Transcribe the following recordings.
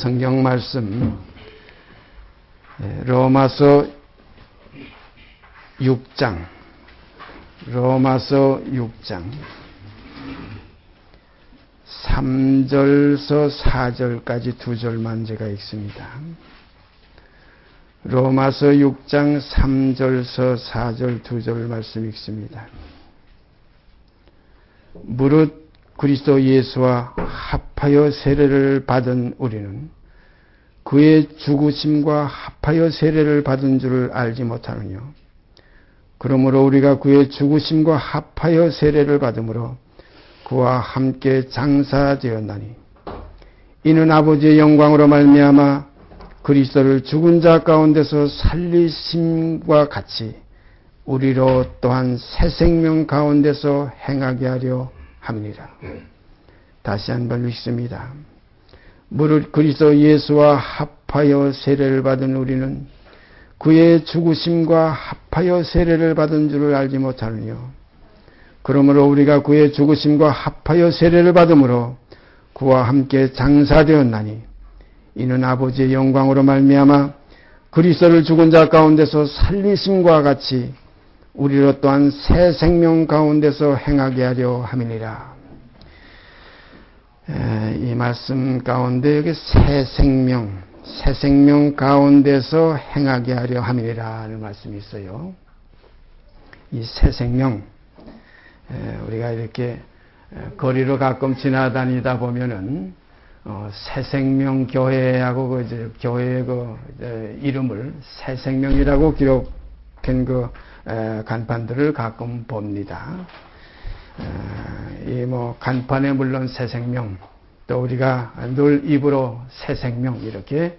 성경 말씀 로마서 6장 3절서 4절까지 두 절만 제가 읽습니다. 로마서 6장 3절서 4절 두 절 말씀 읽습니다. 무릇 그리스도 예수와 합하여 세례를 받은 우리는 그의 죽으심과 합하여 세례를 받은 줄을 알지 못하느뇨. 그러므로 우리가 그의 죽으심과 합하여 세례를 받음으로 그와 함께 장사되었나니 이는 아버지의 영광으로 말미암아 그리스도를 죽은 자 가운데서 살리심과 같이 우리로 또한 새 생명 가운데서 행하게 하려 함이니라. 다시 한번 읽습니다. 무릇 그리스도 예수와 합하여 세례를 받은 우리는 그의 죽으심과 합하여 세례를 받은 줄을 알지 못하느뇨. 그러므로 우리가 그의 죽으심과 합하여 세례를 받음으로 그와 함께 장사되었나니 이는 아버지의 영광으로 말미암아 그리스도를 죽은 자 가운데서 살리심과 같이 우리로 또한 새 생명 가운데서 행하게 하려 함이니라. 이 말씀 가운데 여기 새 생명 가운데서 행하게 하려 함이라는 말씀이 있어요. 이 새 생명, 우리가 이렇게 거리로 가끔 지나다니다 보면은 새 생명 교회하고 교회의 이름을 새 생명이라고 기록한 간판들을 가끔 봅니다. 이 간판에 물론 새 생명, 또 우리가 늘 입으로 새 생명 이렇게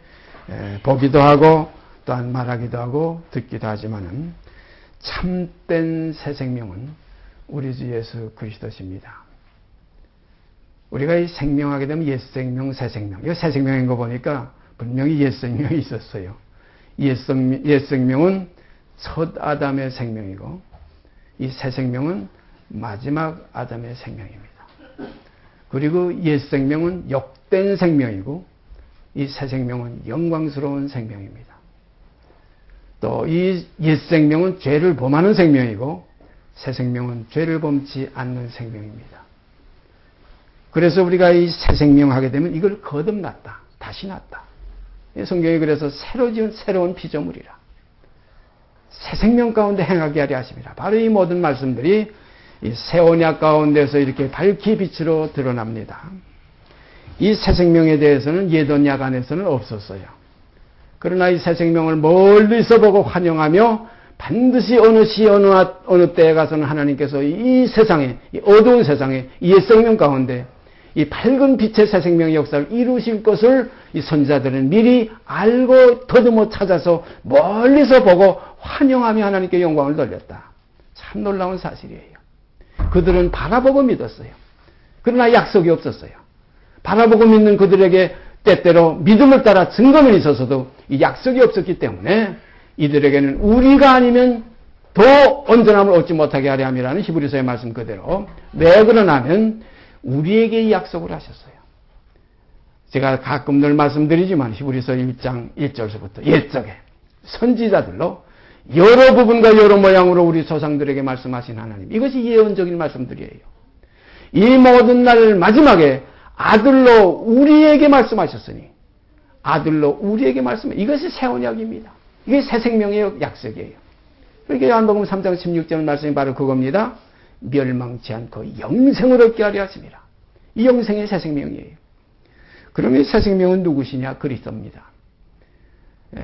보기도 하고 또한 말하기도 하고 듣기도 하지만은 참된 새 생명은 우리 주 예수 그리스도십니다. 우리가 이 생명하게 되면 옛 생명, 새 생명. 이거 새 생명인 거 보니까 분명히 옛 생명이 있었어요. 옛 생명은 첫 아담의 생명이고 이 새 생명은 마지막 아담의 생명입니다. 그리고 옛 생명은 욕된 생명이고 이 새 생명은 영광스러운 생명입니다. 또 이 옛 생명은 죄를 범하는 생명이고 새 생명은 죄를 범치 않는 생명입니다. 그래서 우리가 이 새 생명 하게 되면 이걸 거듭났다, 다시 났다. 성경이 그래서 새로 지은 새로운 피조물이라. 새 생명 가운데 행하게 하려 하십니다. 바로 이 모든 말씀들이 이 새 언약 가운데서 이렇게 밝히 빛으로 드러납니다. 이 새 생명에 대해서는 옛 언약 안에서는 없었어요. 그러나 이 새 생명을 멀리서 보고 환영하며 반드시 어느 시 어느 때에 가서는 하나님께서 이 세상에, 이 어두운 세상에 이 옛 생명 가운데 이 밝은 빛의 새 생명의 역사를 이루실 것을 이 선지자들은 미리 알고 더듬어 찾아서 멀리서 보고 환영하며 하나님께 영광을 돌렸다. 참 놀라운 사실이에요. 그들은 바라보고 믿었어요. 그러나 약속이 없었어요. 바라보고 믿는 그들에게 때때로 믿음을 따라 증거는 있었어도 이 약속이 없었기 때문에 이들에게는 우리가 아니면 더 온전함을 얻지 못하게 하려 함이라는 히브리서의 말씀 그대로. 왜 그러냐면 우리에게 이 약속을 하셨어요. 제가 가끔 늘 말씀드리지만 히브리서 1장 1절서부터 옛적에 선지자들로 여러 부분과 여러 모양으로 우리 조상들에게 말씀하신 하나님. 이것이 예언적인 말씀들이에요. 이 모든 날 마지막에 아들로 우리에게 말씀하셨으니 아들로 우리에게 말씀해. 이것이 새 언약입니다. 이게 새 생명의 약속이에요. 그러니까 요한복음 3장 16절 말씀이 바로 그겁니다. 멸망치 않고 영생을 얻게 하려 하십니다. 이 영생의 새 생명이에요. 그러면 새 생명은 누구시냐? 그리스도입니다.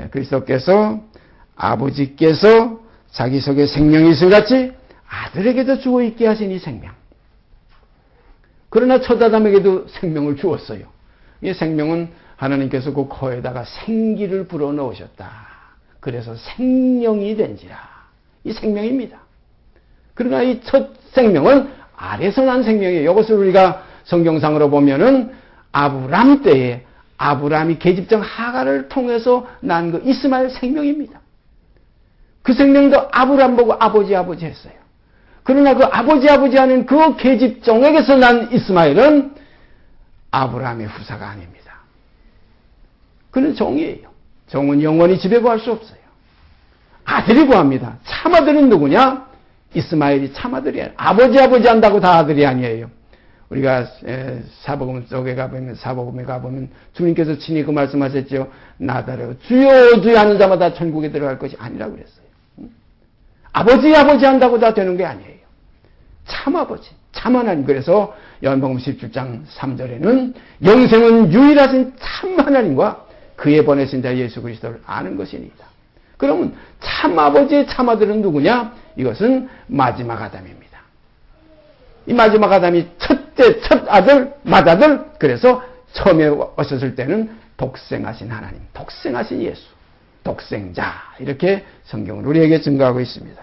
그리스도께서 아버지께서 자기 속에 생명이 있을같이 아들에게도 주어 있게 하신 이 생명. 그러나 첫 아담에게도 생명을 주었어요. 이 생명은 하나님께서 그 코에다가 생기를 불어넣으셨다. 그래서 생명이 된지라. 이 생명입니다. 그러나 이 첫 생명은 아래서 난 생명이에요. 이것을 우리가 성경상으로 보면은 아브람 때에 아브람이 계집종 하갈을 통해서 난 그 이스마엘 생명입니다. 그 생명도 아브람 보고 아버지 했어요. 그러나 그 아버지 하는 그 계집종에게서 난 이스마엘은 아브라함의 후사가 아닙니다. 그는 종이에요. 종은 영원히 집에 구할 수 없어요. 아들이 구합니다. 참아들은 누구냐? 이스마엘이 참아들이에요. 아버지 한다고 다 아들이 아니에요. 우리가 사복음 속에 가보면 주님께서 친히 그 말씀하셨죠. 나더러 주여 주여 하는 자마다 천국에 들어갈 것이 아니라고 그랬어요. 아버지 한다고 다 되는 게 아니에요. 참아버지, 참 하나님. 그래서 요한복음 17장 3절에는 영생은 유일하신 참 하나님과 그의 보내신 자 예수 그리스도를 아는 것이니이다. 그러면 참 아버지의 참 아들은 누구냐? 이것은 마지막 아담입니다. 이 마지막 아담이 첫 아들, 맏아들. 그래서 처음에 오셨을 때는 독생하신 하나님, 독생하신 예수, 독생자, 이렇게 성경은 우리에게 증거하고 있습니다.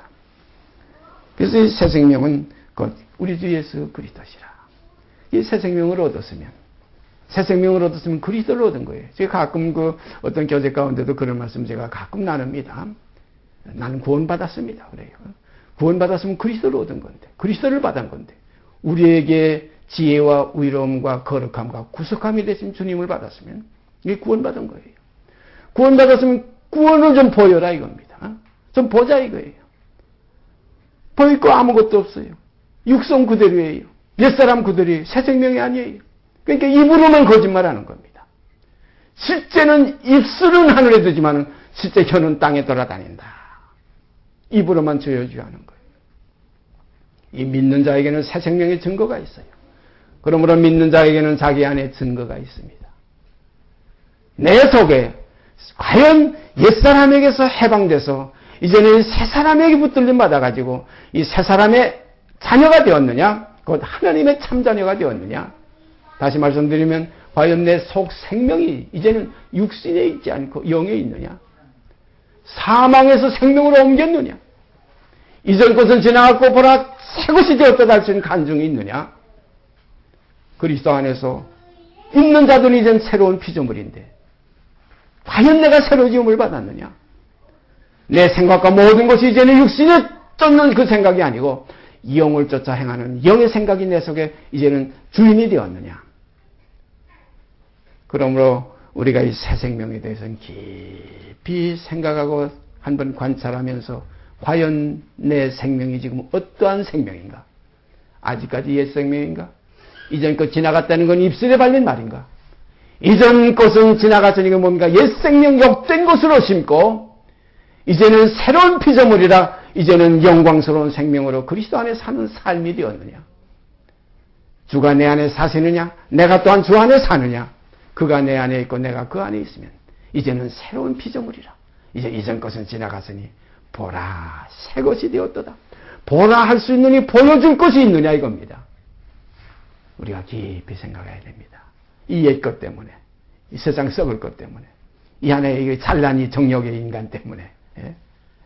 그래서 이 새 생명은 곧 우리 주 예수 그리스도시라. 이 새 생명을 얻었으면 그리스도를 얻은 거예요. 제가 가끔 어떤 교제 가운데도 그런 말씀 제가 가끔 나눕니다. 나는 구원받았습니다. 그래요. 구원받았으면 그리스도를 얻은 건데, 그리스도를 받은 건데, 우리에게 지혜와 의로움과 거룩함과 구속함이 되신 주님을 받았으면 이게 구원받은 거예요. 구원받았으면 구원을 좀 보여라 이겁니다. 좀 보자 이거예요. 보일 거 아무것도 없어요. 육성 그대로예요. 옛사람 그대로예요. 새 생명이 아니에요. 그러니까 입으로만 거짓말하는 겁니다. 실제는 입술은 하늘에 두지만 실제 혀는 땅에 돌아다닌다. 입으로만 주여주여 하는 거예요. 이 믿는 자에게는 새 생명의 증거가 있어요. 그러므로 믿는 자에게는 자기 안에 증거가 있습니다. 내 속에 과연 옛사람에게서 해방돼서 이제는 새 사람에게 붙들림 받아가지고 이 새 사람의 자녀가 되었느냐? 곧 하나님의 참자녀가 되었느냐? 다시 말씀드리면 과연 내 속 생명이 이제는 육신에 있지 않고 영에 있느냐? 사망에서 생명으로 옮겼느냐? 이전 것은 지나갔고 보라 새 것이 되었다 할 수 있는 간증이 있느냐? 그리스도 안에서 있는 자들은 이젠 새로운 피조물인데 과연 내가 새로 지음을 받았느냐? 내 생각과 모든 것이 이제는 육신에 쫓는 그 생각이 아니고 영을 쫓아 행하는 영의 생각이 내 속에 이제는 주인이 되었느냐? 그러므로 우리가 이 새 생명에 대해서는 깊이 생각하고 한번 관찰하면서 과연 내 생명이 지금 어떠한 생명인가? 아직까지 옛 생명인가? 이전 것 지나갔다는 건 입술에 발린 말인가? 이전 것은 지나갔으니까 뭡니까? 옛 생명 욕된 것으로 심고 이제는 새로운 피조물이라 이제는 영광스러운 생명으로 그리스도 안에 사는 삶이 되었느냐? 주가 내 안에 사시느냐? 내가 또한 주 안에 사느냐? 그가 내 안에 있고 내가 그 안에 있으면 이제는 새로운 피조물이라. 이제 이전 것은 지나갔으니 보라 새 것이 되었도다. 보라 할 수 있느니 보여줄 것이 있느냐 이겁니다. 우리가 깊이 생각해야 됩니다. 이 옛 것 때문에, 이 세상 썩을 것 때문에, 이 안에 찬란히 정욕의 인간 때문에. 예?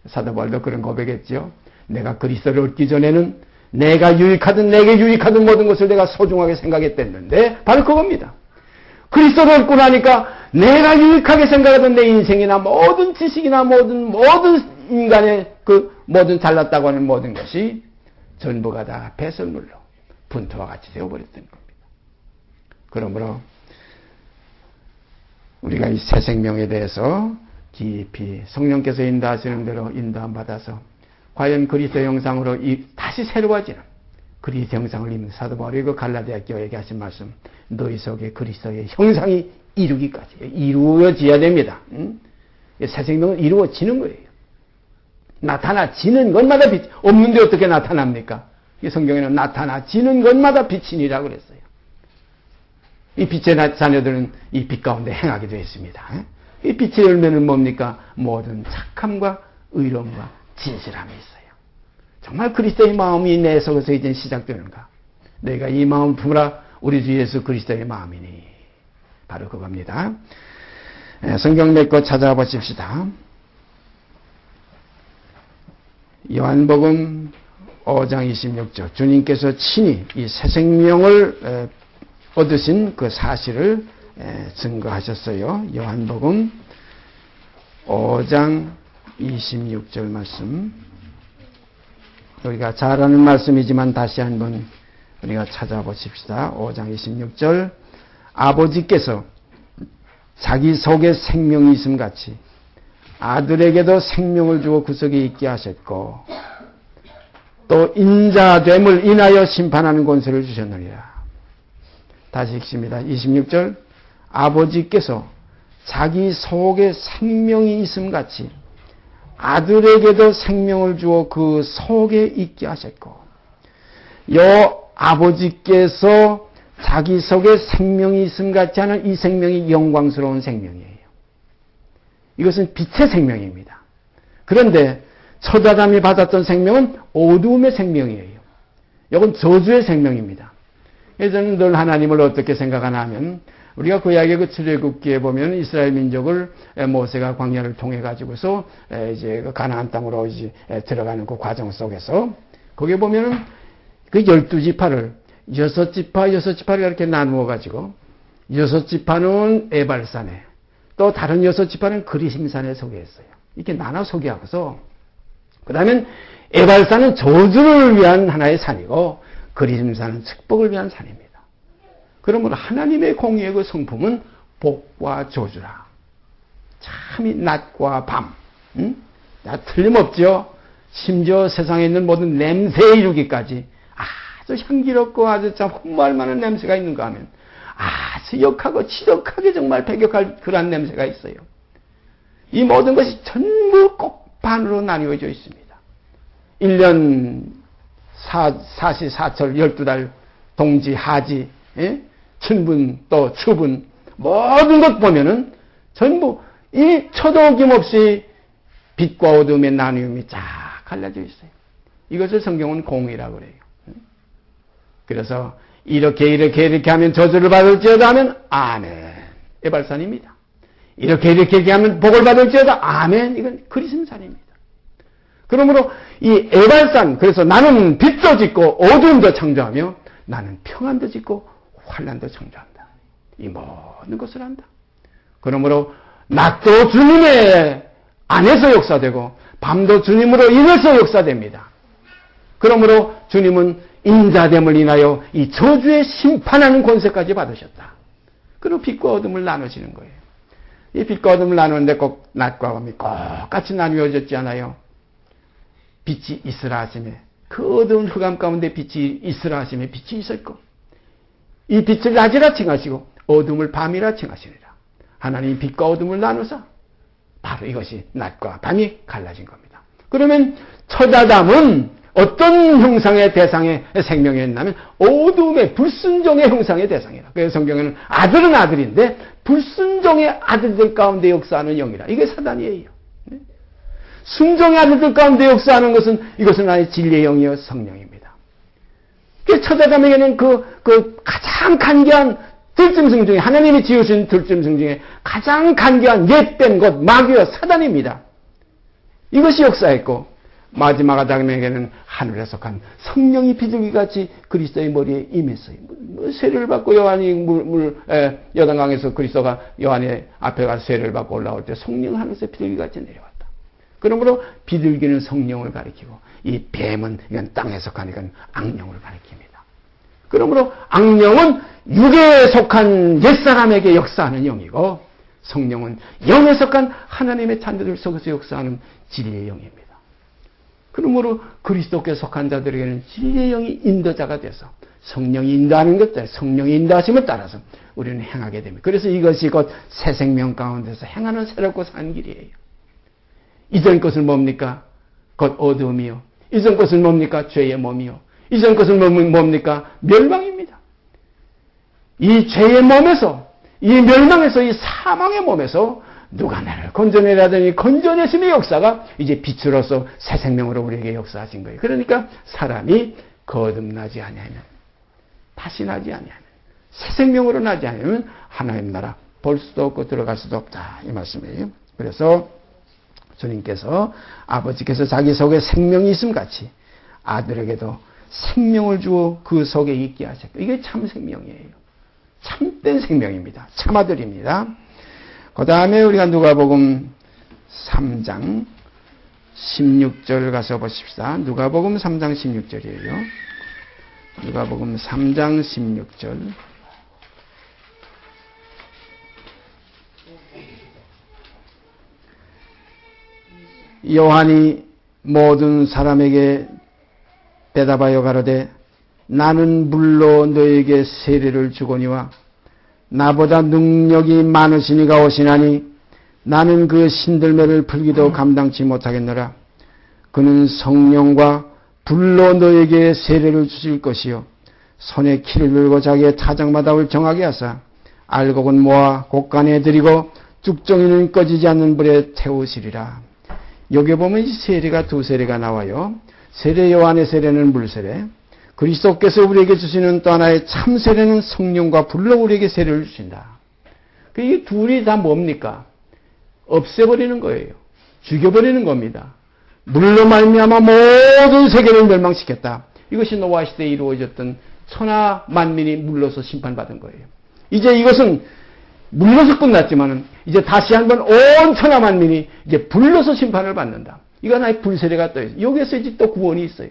사도 바울도 그런 고백했죠. 내가 그리스도를 얻기 전에는 내가 유익하든 내게 유익하든 모든 것을 내가 소중하게 생각했댔는데 바로 그겁니다. 그리스도를 얻고 나니까 내가 유익하게 생각하던 내 인생이나 모든 지식이나 모든 인간의 그 모든 잘났다고 하는 모든 것이 전부가 다 배설물로 분투와 같이 되어버렸던 겁니다. 그러므로 우리가 이 새 생명에 대해서 깊이 성령께서 인도하시는 대로 인도함 받아서 과연 그리스도 형상으로 다시 새로워지는 그리스도 형상을 입는 사도 바울이 그 갈라디아 교회에게 하신 말씀, 너희 속에 그리스도의 형상이 이루어져야 됩니다. 새 생명은 이루어지는 거예요. 나타나지는 것마다 빛, 없는데 어떻게 나타납니까? 이 성경에는 나타나지는 것마다 빛이니라고 그랬어요. 이 빛의 자녀들은 이 빛 가운데 행하게 되어 있습니다. 이 빛의 열매는 뭡니까? 모든 착함과 의로움과 진실함이 있어요. 정말 그리스도의 마음이 내 속에서 이제 시작되는가? 내가 이 마음 품으라 우리 주 예수 그리스도의 마음이니. 바로 그겁니다. 성경 몇 권 찾아보십시다. 요한복음 5장 26절 주님께서 친히 이 새 생명을 얻으신 그 사실을 증거하셨어요. 요한복음 5장 26절 말씀. 우리가 잘 아는 말씀이지만 다시 한번 우리가 찾아보십시다. 5장 26절 아버지께서 자기 속에 생명이 있음 같이 아들에게도 생명을 주어 그 속에 있게 하셨고 또 인자됨을 인하여 심판하는 권세를 주셨느니라. 다시 읽습니다. 26절 아버지께서 자기 속에 생명이 있음 같이 아들에게도 생명을 주어 그 속에 있게 하셨고 요 아버지께서 자기 속에 생명이 있음 같이 하는 이 생명이 영광스러운 생명이에요. 이것은 빛의 생명입니다. 그런데 첫 아담이 받았던 생명은 어두움의 생명이에요. 이건 저주의 생명입니다. 그래서 저는 늘 하나님을 어떻게 생각하나 하면 우리가 구약의 그 출애굽기에 보면 이스라엘 민족을 모세가 광야를 통해 가지고서 이제 가나안 땅으로 이제 들어가는 그 과정 속에서 거기에 보면은 그 12지파를 6지파를 이렇게 나누어 가지고 6지파는 에발산에 또 다른 6지파는 그리심산에 소개했어요. 이렇게 나눠 소개하고서 그다음에 에발산은 저주를 위한 하나의 산이고 그리심산은 축복을 위한 산입니다. 그러므로 하나님의 공의의 그 성품은 복과 저주라. 참이 낮과 밤. 틀림없죠. 심지어 세상에 있는 모든 냄새에 이르기까지 아주 향기롭고 아주 참 흠모할 만한 냄새가 있는가 하면 아주 역하고 지독하게 정말 배격할 그러한 냄새가 있어요. 이 모든 것이 전부 꼭 반으로 나뉘어져 있습니다. 1년 사시, 사철, 12달, 동지, 하지,春분, 또 추분, 모든 것 보면은 전부 이 초도 어김없이 빛과 어둠의 나뉘음이 쫙 갈라져 있어요. 이것을 성경은 공의라고 그래요. 그래서 이렇게 하면 저주를 받을지어다 하면 아멘. 에발산입니다. 이렇게 하면 복을 받을지어다 아멘. 이건 그리심산입니다. 그러므로 이 에발산, 그래서 나는 빛도 짓고 어둠도 창조하며 나는 평안도 짓고 환난도 창조한다. 이 모든 것을 한다. 그러므로 낮도 주님의 안에서 역사되고 밤도 주님으로 인해서 역사됩니다. 그러므로 주님은 인자됨을 인하여 이 저주의 심판하는 권세까지 받으셨다. 그리고 빛과 어둠을 나누시는 거예요. 이 빛과 어둠을 나누는데 꼭 낮과 밤이 똑같이 나뉘어졌지 않아요. 빛이 있으라 하심에 그 어두운 흑암 가운데 빛이 있으라 하심에 빛이 있었고 이 빛을 낮이라 칭하시고 어둠을 밤이라 칭하시니라. 하나님이 빛과 어둠을 나누사 바로 이것이 낮과 밤이 갈라진 겁니다. 그러면 첫 아담은 어떤 형상의 대상의 생명이었냐면 어둠의 불순종의 형상의 대상이라. 그래서 성경에는 아들은 아들인데 불순종의 아들들 가운데 역사하는 영이라. 이게 사단이에요. 순종의 아들들 가운데 역사하는 것은 이것은 하나의 진리의 영이요 성령입니다. 그래서 첫 아담에게는 그 가장 간교한 들짐승 중에 하나님이 지으신 들짐승 중에 가장 간교한 옛된 것 마귀와 사단입니다. 이것이 역사했고 마지막 아담에게는 하늘에 속한 성령이 비둘기같이 그리스도의 머리에 임했어요. 세례를 받고 요한이 여단강에서 그리스도가 요한의 앞에 가서 세례를 받고 올라올 때 성령 하늘에서 비둘기같이 내려왔다. 그러므로 비둘기는 성령을 가리키고 이 뱀은 이건 땅에 속한 이건 악령을 가리킵니다. 그러므로 악령은 육에 속한 옛사람에게 역사하는 영이고 성령은 영에 속한 하나님의 자녀들 속에서 역사하는 진리의 영입니다. 그러므로 그리스도께 속한 자들에게는 진리의 영이 인도자가 돼서 성령이 인도하는 것들, 성령이 인도하심을 따라서 우리는 행하게 됩니다. 그래서 이것이 곧 새 생명 가운데서 행하는 새롭고 산 길이에요. 이전 것은 뭡니까? 곧 어둠이요. 이전 것은 뭡니까? 죄의 몸이요. 이전 것은 뭡니까? 멸망입니다. 이 죄의 몸에서, 이 멸망에서, 이 사망의 몸에서 누가 나를 건져내려 하더니 건져내심의 역사가 이제 빛으로서 새 생명으로 우리에게 역사하신 거예요. 그러니까 사람이 거듭나지 아니하면, 다시 나지 아니하면, 새 생명으로 나지 아니하면 하나님 나라 볼 수도 없고 들어갈 수도 없다. 이 말씀이에요. 그래서 주님께서 아버지께서 자기 속에 생명이 있음 같이 아들에게도 생명을 주어 그 속에 있게 하셨고 이게 참 생명이에요. 참된 생명입니다. 참아들입니다. 그 다음에 우리가 누가복음 3장 16절 가서 보십시다. 누가복음 3장 16절이에요. 누가복음 3장 16절. 요한이 모든 사람에게 대답하여 가로되 나는 물로 너에게 세례를 주거니와 나보다 능력이 많으시니가 오시나니 나는 그 신들매를 풀기도 감당치 못하겠노라. 그는 성령과 불로 너에게 세례를 주실 것이요 손에 키를 들고 자기의 타작마다를 정하게 하사 알곡은 모아 곡간에 들이고 죽정이는 꺼지지 않는 불에 태우시리라. 여기 보면 세례가 두 세례가 나와요. 세례 요한의 세례는 물세례, 그리스도께서 우리에게 주시는 또 하나의 참 세례는 성령과 불로 우리에게 세례를 주신다. 이 둘이 다 뭡니까? 없애버리는 거예요. 죽여버리는 겁니다. 물로 말미암아 모든 세계를 멸망시켰다. 이것이 노아 시대에 이루어졌던 천하 만민이 물로서 심판받은 거예요. 이제 이것은 물로서 끝났지만은 이제 다시 한번 온 천하 만민이 이제 불로서 심판을 받는다. 이거 하나의 불세례가 또 있어요. 여기에서 이제 또 구원이 있어요.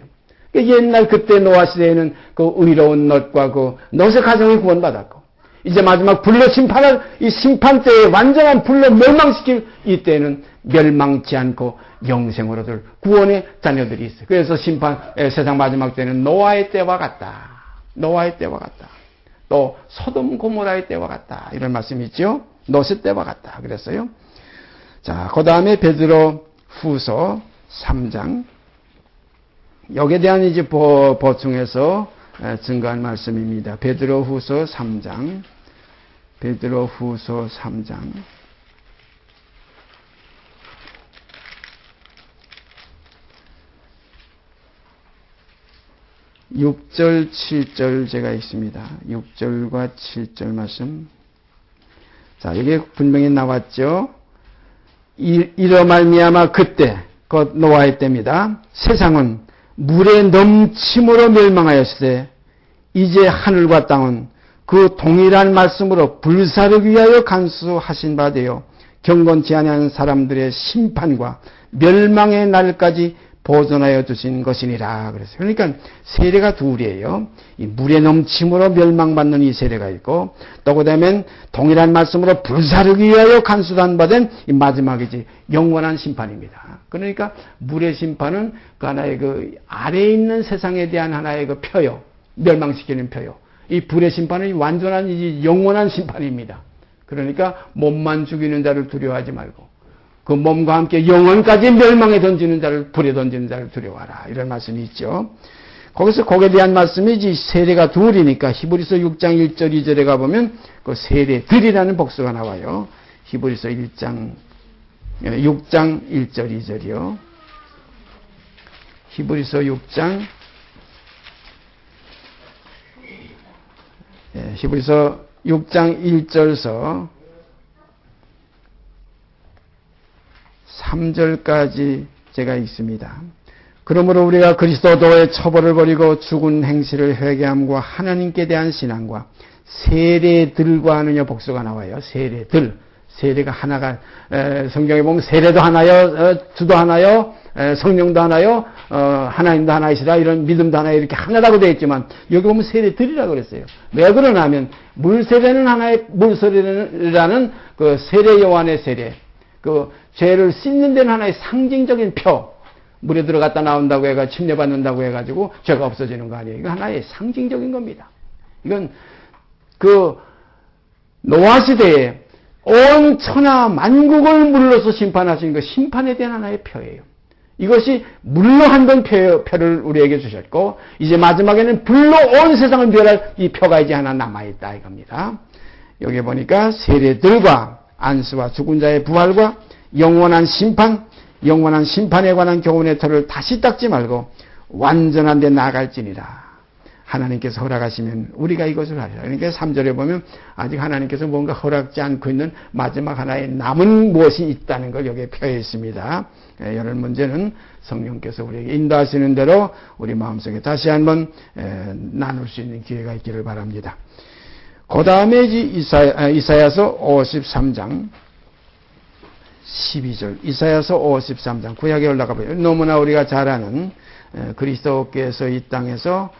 옛날 그때 노아 시대에는 그 의로운 롯과 그 롯의 가정이 구원받았고, 이제 마지막 불로 심판을, 이 심판 때에 완전한 불로 멸망시킬 이때는 멸망치 않고 영생으로들 구원의 자녀들이 있어요. 그래서 세상 마지막 때는 노아의 때와 같다. 노아의 때와 같다. 또 소돔 고모라의 때와 같다. 이런 말씀이 있죠. 롯의 때와 같다. 그랬어요. 자, 그 다음에 베드로 후서 3장. 여기에 대한 이제 보충해서 증거한 말씀입니다. 베드로 후서 3장. 베드로 후서 3장. 6절, 7절 제가 있습니다. 6절과 7절 말씀. 자, 여기 분명히 나왔죠. 이러 말미암아 그때, 곧 노아의 때입니다. 세상은 물에 넘침으로 멸망하였으되 이제 하늘과 땅은 그 동일한 말씀으로 불사르기 위하여 간수하신 바 되어 경건치 아니한 사람들의 심판과 멸망의 날까지 보존하여 두신 것이니라. 그랬어요. 그러니까 세례가 둘이에요. 이 물에 넘침으로 멸망받는 이 세례가 있고, 또 그다음엔 동일한 말씀으로 불사르기 위하여 간수단 받은 이 마지막이지 영원한 심판입니다. 그러니까 물의 심판은 그 하나의 그 아래에 있는 세상에 대한 하나의 그 표요, 멸망시키는 표요. 이 불의 심판은 완전한 이 영원한 심판입니다. 그러니까 몸만 죽이는 자를 두려워하지 말고 그 몸과 함께 영원까지 멸망에 던지는 자를, 불에 던지는 자를 두려워하라. 이런 말씀이 있죠. 거기서 거기에 대한 말씀이지, 세례가 둘이니까 히브리서 6장 1절 2절에 가보면 그 세례들이라는 복수가 나와요. 히브리서 6장 1절 2절이요. 히브리서 6장, 히브리서 6장 1절서 3절까지 제가 있습니다. 그러므로 우리가 그리스도의 처벌을 버리고 죽은 행실을 회개함과 하나님께 대한 신앙과 세례들과 하느냐 복수가 나와요. 세례들. 세례가 하나가, 성경에 보면 세례도 하나요, 주도 하나요, 성령도 하나요, 하나님도 하나이시라, 이런 믿음도 하나요, 이렇게 하나라고 되어 있지만 여기 보면 세례들이라고 그랬어요. 왜 그러냐면 물세례는 하나의, 물세례라는 그 세례 요한의 세례, 그 죄를 씻는 데는 하나의 상징적인 표, 물에 들어갔다 나온다고 해가 침례받는다고 해가지고 죄가 없어지는 거 아니에요. 이건 하나의 상징적인 겁니다. 이건 그 노아 시대에 온 천하 만국을 물로서 심판하신 그 심판에 대한 하나의 표예요. 이것이 물로 한 번 표를 우리에게 주셨고, 이제 마지막에는 불로 온 세상을 멸할 이 표가 이제 하나 남아있다 이겁니다. 여기 보니까 세례들과 안수와 죽은 자의 부활과 영원한 심판, 영원한 심판에 관한 교훈의 터를 다시 닦지 말고 완전한 데 나아갈지니라. 하나님께서 허락하시면 우리가 이것을 하리라. 그러니까 3절에 보면 아직 하나님께서 뭔가 허락지 않고 있는 마지막 하나의 남은 무엇이 있다는 걸 여기에 표해 있습니다. 이런 문제는 성령께서 우리에게 인도하시는 대로 우리 마음속에 다시 한번 나눌 수 있는 기회가 있기를 바랍니다. 그 다음에 이사야서 53장 12절, 이사야서 53장, 구약에 올라가 보요. 너무나 우리가 잘 아는 그리스도께서 이 땅에서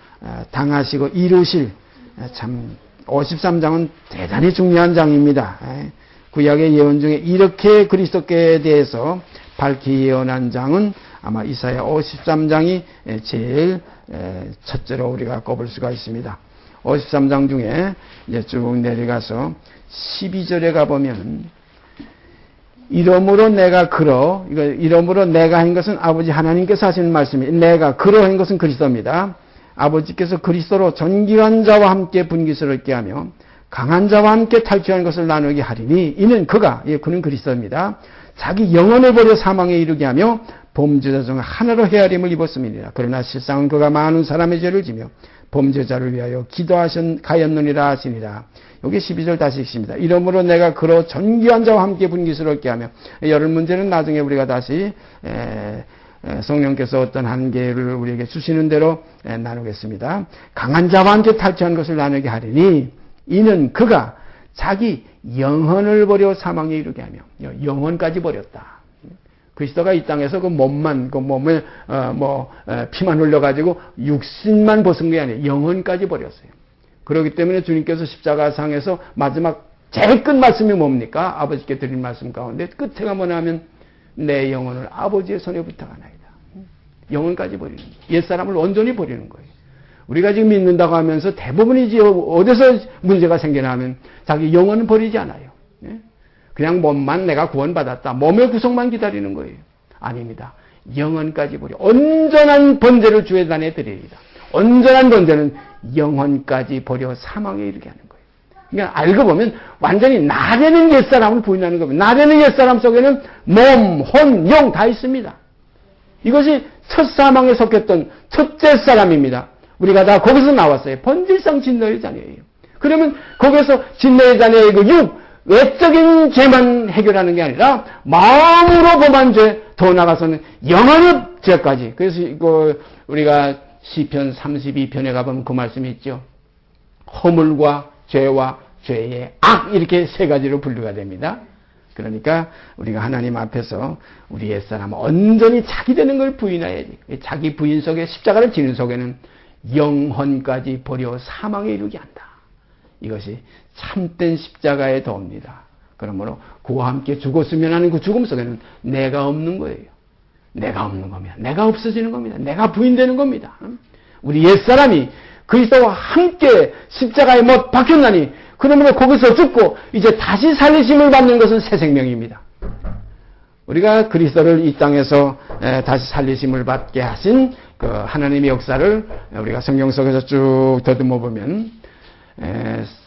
당하시고 이루실, 참 53장은 대단히 중요한 장입니다. 구약의 예언 중에 이렇게 그리스도께 대해서 밝히 예언한 장은 아마 이사야 53장이 제일 첫째로 우리가 꼽을 수가 있습니다. 53장 중에 이제 쭉 내려가서 12절에 가보면 이러므로 내가 이러므로 내가 한 것은 아버지 하나님께서 하시는 말씀이 내가 한 것은 그리스도입니다. 아버지께서 그리스도로 존귀한 자와 함께 분기스럽게 하며 강한 자와 함께 탈취하는 것을 나누게 하리니 이는 그는 그리스도입니다. 자기 영혼을 버려 사망에 이르게 하며 범죄자 중 하나로 헤아림을 입었음이니라. 그러나 실상은 그가 많은 사람의 죄를 지며 범죄자를 위하여 기도하였느니라 하시니라. 여기 12절 다시 읽습니다. 이러므로 내가 그로 존귀한 자와 함께 분기스럽게 하며 여러 문제는 나중에 우리가 다시 성령께서 어떤 한계를 우리에게 주시는 대로 나누겠습니다. 강한 자와 함께 탈취한 것을 나누게 하리니 이는 그가 자기 영혼을 버려 사망에 이르게 하며 영혼까지 버렸다. 그리스도가 이 땅에서 몸에 피만 흘려가지고 육신만 벗은 게 아니에요. 영혼까지 버렸어요. 그렇기 때문에 주님께서 십자가상에서 마지막 제일 끝 말씀이 뭡니까? 아버지께 드린 말씀 가운데 끝에가 뭐냐면 내 영혼을 아버지의 손에 부탁하나이다. 영혼까지 버리는 거예요. 옛사람을 온전히 버리는 거예요. 우리가 지금 믿는다고 하면서 대부분이 어디서 문제가 생겨나면 자기 영혼은 버리지 않아요. 그냥 몸만 내가 구원받았다. 몸의 구속만 기다리는 거예요. 아닙니다. 영혼까지 버려. 온전한 번제를 주의 단에 드리리다. 온전한 번제는 영혼까지 버려 사망에 이르게 하는 거예요. 그러니까 알고 보면 완전히 나되는 옛사람을 부인하는 겁니다. 나되는 옛사람 속에는 몸, 혼, 영 다 있습니다. 이것이 첫 사망에 속했던 첫째 사람입니다. 우리가 다 거기서 나왔어요. 본질상 진노의 자녀예요. 그러면 거기서 진노의 자녀의 외적인 죄만 해결하는 게 아니라 마음으로 범한 죄, 더 나아가서는 영혼의 죄까지. 그래서 우리가 시편 32편에 가보면 그 말씀이 있죠. 허물과 죄와 죄의 악 이렇게 세 가지로 분류가 됩니다. 그러니까 우리가 하나님 앞에서 우리 옛사람 온전히 자기 되는 걸 부인해야지. 자기 부인 속에 십자가를 지는 속에는 영혼까지 버려 사망에 이르게 한다. 이것이 참된 십자가의 도입니다. 그러므로 그와 함께 죽었으면 하는 그 죽음 속에는 내가 없는 거예요. 내가 없는 겁니다. 내가 없어지는 겁니다. 내가 부인되는 겁니다. 우리 옛사람이 그리스도와 함께 십자가에 못 박혔나니 그러므로 거기서 죽고 이제 다시 살리심을 받는 것은 새 생명입니다. 우리가 그리스도를 이 땅에서 다시 살리심을 받게 하신 그 하나님의 역사를 우리가 성경 속에서 쭉 더듬어 보면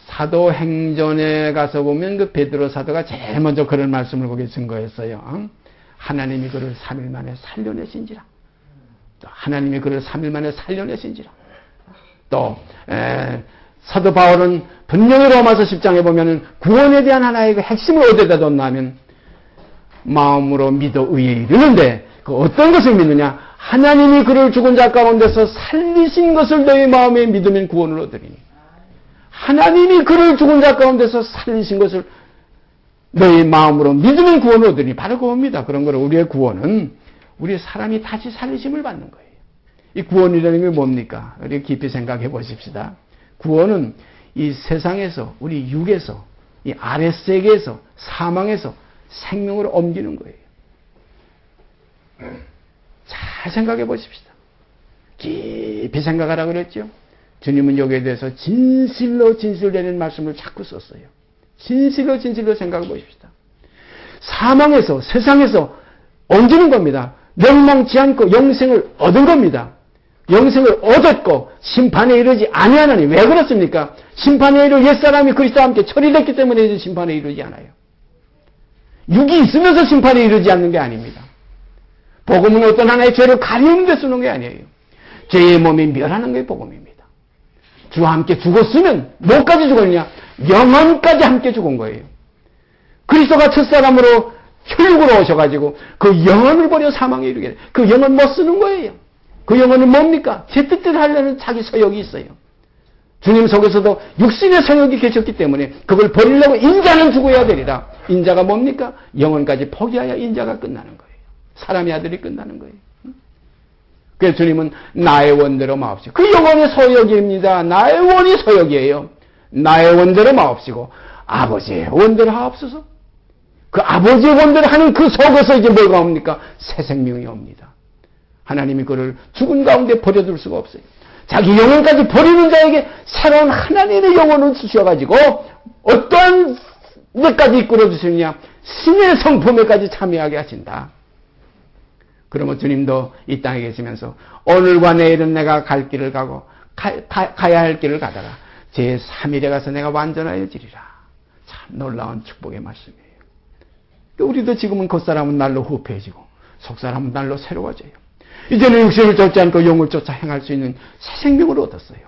사도행전에 가서 보면 그 베드로 사도가 제일 먼저 그런 말씀을 거기에 증거했어요. 하나님이 그를 3일 만에 살려내신지라. 또 하나님이 그를 3일 만에 살려내신지라. 또 사도 바울은 분명히 로마서 10장에 보면은 구원에 대한 하나의 그 핵심을 어디다 뒀나 하면 마음으로 믿어 의에 이르는데 그 어떤 것을 믿느냐? 하나님이 그를 죽은 자 가운데서 살리신 것을 너희 마음에 믿으면 구원을 얻으리니. 하나님이 그를 죽은 자 가운데서 살리신 것을 너희 마음으로 믿으면 구원을 얻으리니. 바로 그겁니다. 그런 거로 우리의 구원은 우리 사람이 다시 살리심을 받는 거예요. 이 구원이라는 게 뭡니까? 우리 깊이 생각해 보십시다. 구원은 이 세상에서, 우리 육에서, 이 아랫세계에서, 사망에서 생명으로 옮기는 거예요. 잘 생각해 보십시다. 깊이 생각하라고 그랬죠? 주님은 여기에 대해서 진실로 진실되는 말씀을 자꾸 썼어요. 진실로 생각해 보십시다. 사망에서, 세상에서 옮기는 겁니다. 멸망치 않고 영생을 얻은 겁니다. 영생을 얻었고 심판에 이르지 아니하나니. 왜 그렇습니까? 심판에 이르 옛사람이 그리스도와 함께 처리됐기 때문에 이제 심판에 이르지 않아요. 육이 있으면서 심판에 이르지 않는 게 아닙니다. 복음은 어떤 하나의 죄를 가리우는 데 쓰는 게 아니에요. 죄의 몸이 멸하는 게 복음입니다. 주와 함께 죽었으면 뭐까지 죽었냐? 영혼까지 함께 죽은 거예요. 그리스도가 첫사람으로 혈육으로 오셔가지고 그 영혼을 버려 사망에 이르게 돼. 그 영혼 못 쓰는 거예요. 그 영혼은 뭡니까? 제 뜻대로 하려는 자기 서역이 있어요. 주님 속에서도 육신의 서역이 계셨기 때문에 그걸 버리려고 인자는 죽어야 되리라. 인자가 뭡니까? 영혼까지 포기하여 인자가 끝나는 거예요. 사람의 아들이 끝나는 거예요. 그래서 주님은 나의 원대로 마옵시고, 그 영혼의 서역입니다. 나의 원이 서역이에요. 나의 원대로 마옵시고 아버지의 원대로 하옵소서. 그 아버지의 본대로 하는 그 속에서 이제 뭐가 옵니까? 새 생명이 옵니다. 하나님이 그를 죽은 가운데 버려둘 수가 없어요. 자기 영혼까지 버리는 자에게 새로운 하나님의 영혼을 주셔가지고 어떠한 데까지 이끌어 주시느냐? 신의 성품에까지 참여하게 하신다. 그러면 주님도 이 땅에 계시면서 오늘과 내일은 내가 갈 길을 가고 가야 할 길을 가다가 제3일에 가서 내가 완전하여지리라. 참 놀라운 축복의 말씀이에요. 우리도 지금은 겉사람은 날로 후패해지고 속사람은 날로 새로워져요. 이제는 육신을 쫓지 않고 영을 쫓아 행할 수 있는 새 생명을 얻었어요.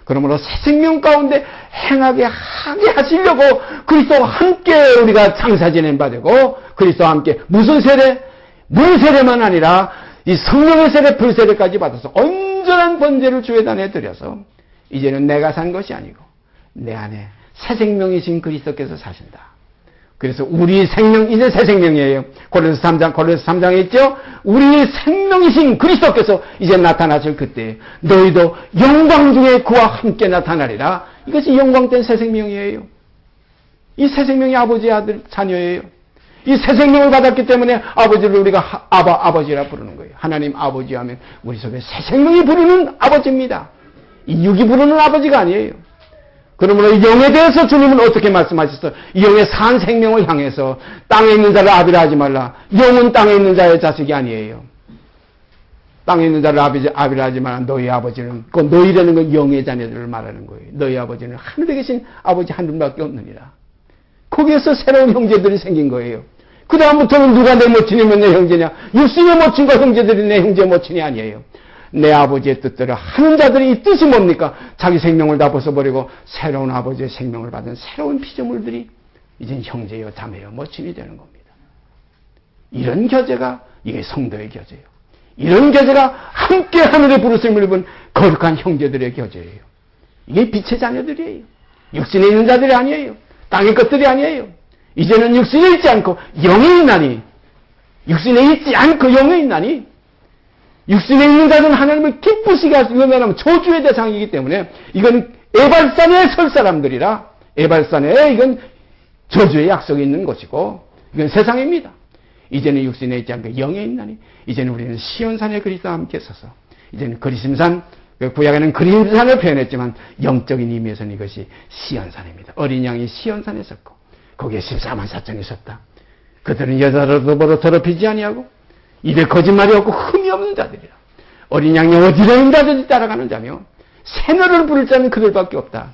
그러므로 새 생명 가운데 행하게 하게 하시려고 그리스도와 함께 우리가 장사 지낸 바 되고 그리스도와 함께 무슨 세례? 물 세례만 아니라 이 성령의 세례, 불 세례까지 받아서 온전한 번제를 주의 단에 드려서 이제는 내가 산 것이 아니고 내 안에 새 생명이신 그리스도께서 사신다. 그래서 우리 생명, 이제 새 생명이에요. 고린도서 3장에 있죠? 우리 생명이신 그리스도께서 이제 나타나실 그때 너희도 영광 중에 그와 함께 나타나리라. 이것이 영광된 새 생명이에요. 이 새 생명이 아버지의 아들, 자녀예요. 이 새 생명을 받았기 때문에 아버지를 우리가 아버지라 부르는 거예요. 하나님 아버지 하면 우리 속에 새 생명이 부르는 아버지입니다. 이 육이 부르는 아버지가 아니에요. 그러므로 영에 대해서 주님은 어떻게 말씀하셨어요? 이 영의 산 생명을 향해서 땅에 있는 자를 아비라 하지 말라. 영은 땅에 있는 자의 자식이 아니에요. 땅에 있는 자를 아비라 하지 말라. 너희 아버지는, 그 너희라는 건 영의 자녀들을 말하는 거예요. 너희 아버지는 하늘에 계신 아버지 한 분밖에 없느니라. 거기에서 새로운 형제들이 생긴 거예요. 그 다음부터는 누가 내 모친이면 내 형제냐? 육신의 모친과 형제들이 내 형제 모친이 아니에요. 내 아버지의 뜻대로 하는 자들이 이 뜻이 뭡니까? 자기 생명을 다 벗어버리고 새로운 아버지의 생명을 받은 새로운 피조물들이 이젠 형제요, 자매요, 모친이 되는 겁니다. 이런 교제가 이게 성도의 교제예요. 이런 교제가 함께 하늘의 부르심을 입은 거룩한 형제들의 교제예요. 이게 빛의 자녀들이에요. 육신에 있는 자들이 아니에요. 땅의 것들이 아니에요. 이제는 육신에 있지 않고 영에 있나니, 육신에 있지 않고 영에 있나니, 육신에 있는 자는 하나님을 기쁘시게 할 수 있는 왜냐하면 저주의 대상이기 때문에 이건 에발산에 설 사람들이라 에발산에 이건 저주의 약속이 있는 것이고 이건 세상입니다. 이제는 육신에 있지 않고 영에 있나니 이제는 우리는 시온산에 그리스도와 함께 서서 이제는 그리심산 구약에는 그림산을 표현했지만 영적인 의미에서는 이것이 시온산입니다. 어린 양이 시온산에 섰고 거기에 14만 4천이 섰다. 그들은 여자로도 보러 더럽히지 아니하고 입에 거짓말이 없고 흠이 없는 자들이라. 어린 양이 어디로 인다든지 따라가는 자며 새노를 부를 자는 그들밖에 없다.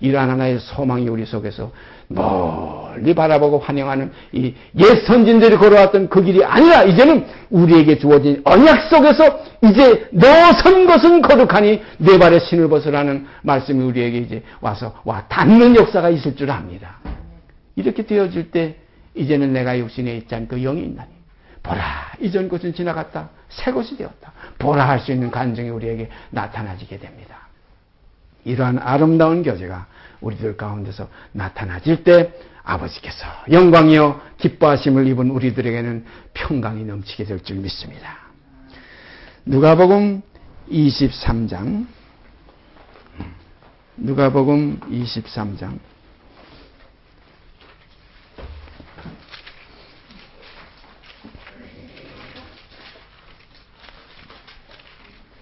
이러한 하나의 소망이 우리 속에서 멀리 바라보고 환영하는 이 옛 선진들이 걸어왔던 그 길이 아니라 이제는 우리에게 주어진 언약 속에서 이제 너 선 것은 거룩하니 내 발에 신을 벗으라는 말씀이 우리에게 이제 와서 닿는 역사가 있을 줄 압니다. 이렇게 되어질 때 이제는 내가 육신에 있지 않고 영이 있나니 보라, 이전 것은 지나갔다. 새 것이 되었다. 보라 할 수 있는 간증이 우리에게 나타나지게 됩니다. 이러한 아름다운 교제가 우리들 가운데서 나타나질 때 아버지께서 영광이요 기뻐하심을 입은 우리들에게는 평강이 넘치게 될 줄 믿습니다. 누가복음 23장 누가복음 23장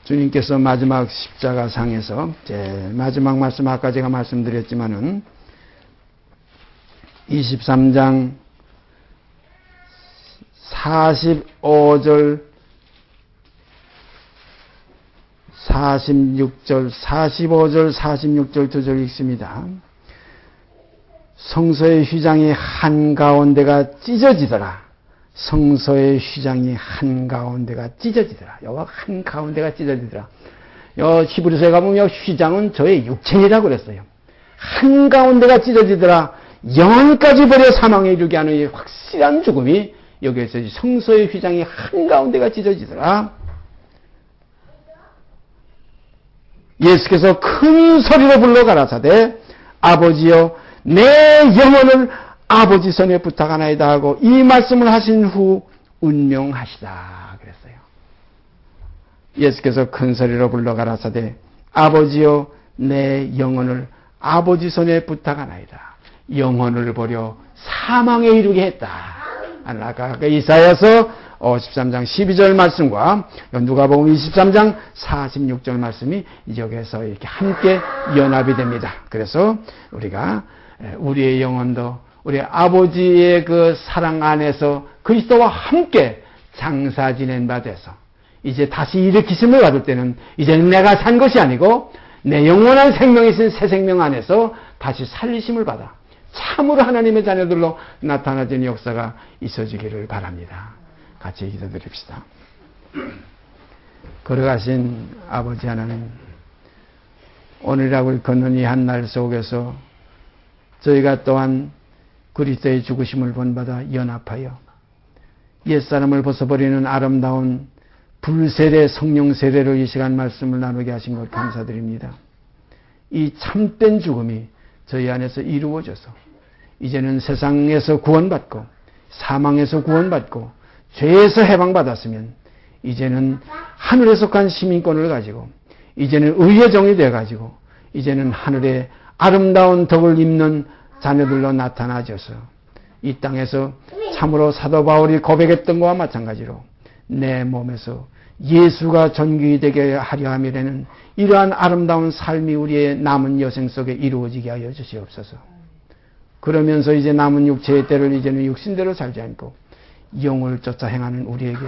주님께서 마지막 십자가상에서 제일 마지막 말씀 아까 제가 말씀드렸지만은 23장 45절 46절 45절 46절 2절 읽습니다. 성소의 휘장이 한가운데가 찢어지더라. 성소의 휘장이 한가운데가 찢어지더라. 여기 한가운데가 찢어지더라. 히브리서에 가보면 휘장은 저의 육체이라고 그랬어요. 한가운데가 찢어지더라. 영원까지 버려 사망에 이르게 하는 이 확실한 죽음이 여기에서 성소의 휘장이 한가운데가 찢어지더라. 예수께서 큰 소리로 불러 가라사대 아버지여 내 영혼을 아버지 손에 부탁하나이다 하고 이 말씀을 하신 후 운명하시다 그랬어요. 예수께서 큰 소리로 불러 가라사대 아버지여 내 영혼을 아버지 손에 부탁하나이다. 영혼을 버려 사망에 이르게 했다. 아까 이사야서 53장 12절 말씀과 누가복음 23장 46절 말씀이 여기에서 이렇게 함께 연합이 됩니다. 그래서 우리가 우리의 영혼도 우리 아버지의 그 사랑 안에서 그리스도와 함께 장사 지낸 바 돼서 이제 다시 일으키심을 받을 때는 이제는 내가 산 것이 아니고 내 영원한 생명이신 새 생명 안에서 다시 살리심을 받아 참으로 하나님의 자녀들로 나타나는 역사가 있어지기를 바랍니다. 같이 기도드립시다. 걸어가신 아버지 하나님, 오늘이라고 걷는 이 한 날 속에서 저희가 또한 그리스도의 죽으심을 본받아 연합하여 옛사람을 벗어버리는 아름다운 불세례 성령 세례를 이 시간 말씀을 나누게 하신 것 감사드립니다. 이 참된 죽음이 저희 안에서 이루어져서 이제는 세상에서 구원받고 사망에서 구원받고 죄에서 해방받았으면 이제는 하늘에 속한 시민권을 가지고 이제는 의의 정이 되어가지고 이제는 하늘의 아름다운 덕을 입는 자녀들로 나타나져서 이 땅에서 참으로 사도 바울이 고백했던 것과 마찬가지로 내 몸에서 예수가 존귀 되게 하려 함이라는 이러한 아름다운 삶이 우리의 남은 여생 속에 이루어지게 하여 주시옵소서. 그러면서 이제 남은 육체의 때를 이제는 육신대로 살지 않고 영을 쫓아 행하는 우리에게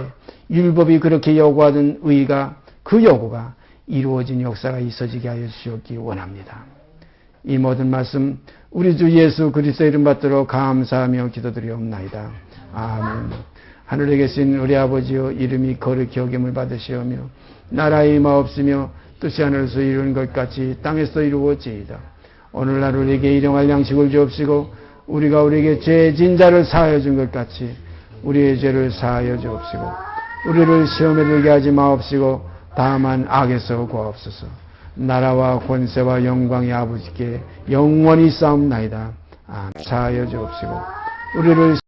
율법이 그렇게 요구하던 의가 그 요구가 이루어진 역사가 있어지게 하여 주시옵기 원합니다. 이 모든 말씀 우리 주 예수 그리스도 이름 받들어 감사하며 기도드리옵나이다. 아멘. 하늘에 계신 우리 아버지여, 이름이 거룩히 여김을 받으시오며 나라의 임하옵시며 뜻이 하늘에서 이루는 것 같이 땅에서 이루어지이다. 오늘날 우리에게 일용할 양식을 주옵시고 우리가 우리에게 죄 진자를 사하여 준 것 같이 우리의 죄를 사하여 주옵시고 우리를 시험에 들게 하지 마옵시고 다만 악에서 구하옵소서. 나라와 권세와 영광이 아버지께 영원히 싸움나이다. 아멘. 사하여 주옵시고 우리를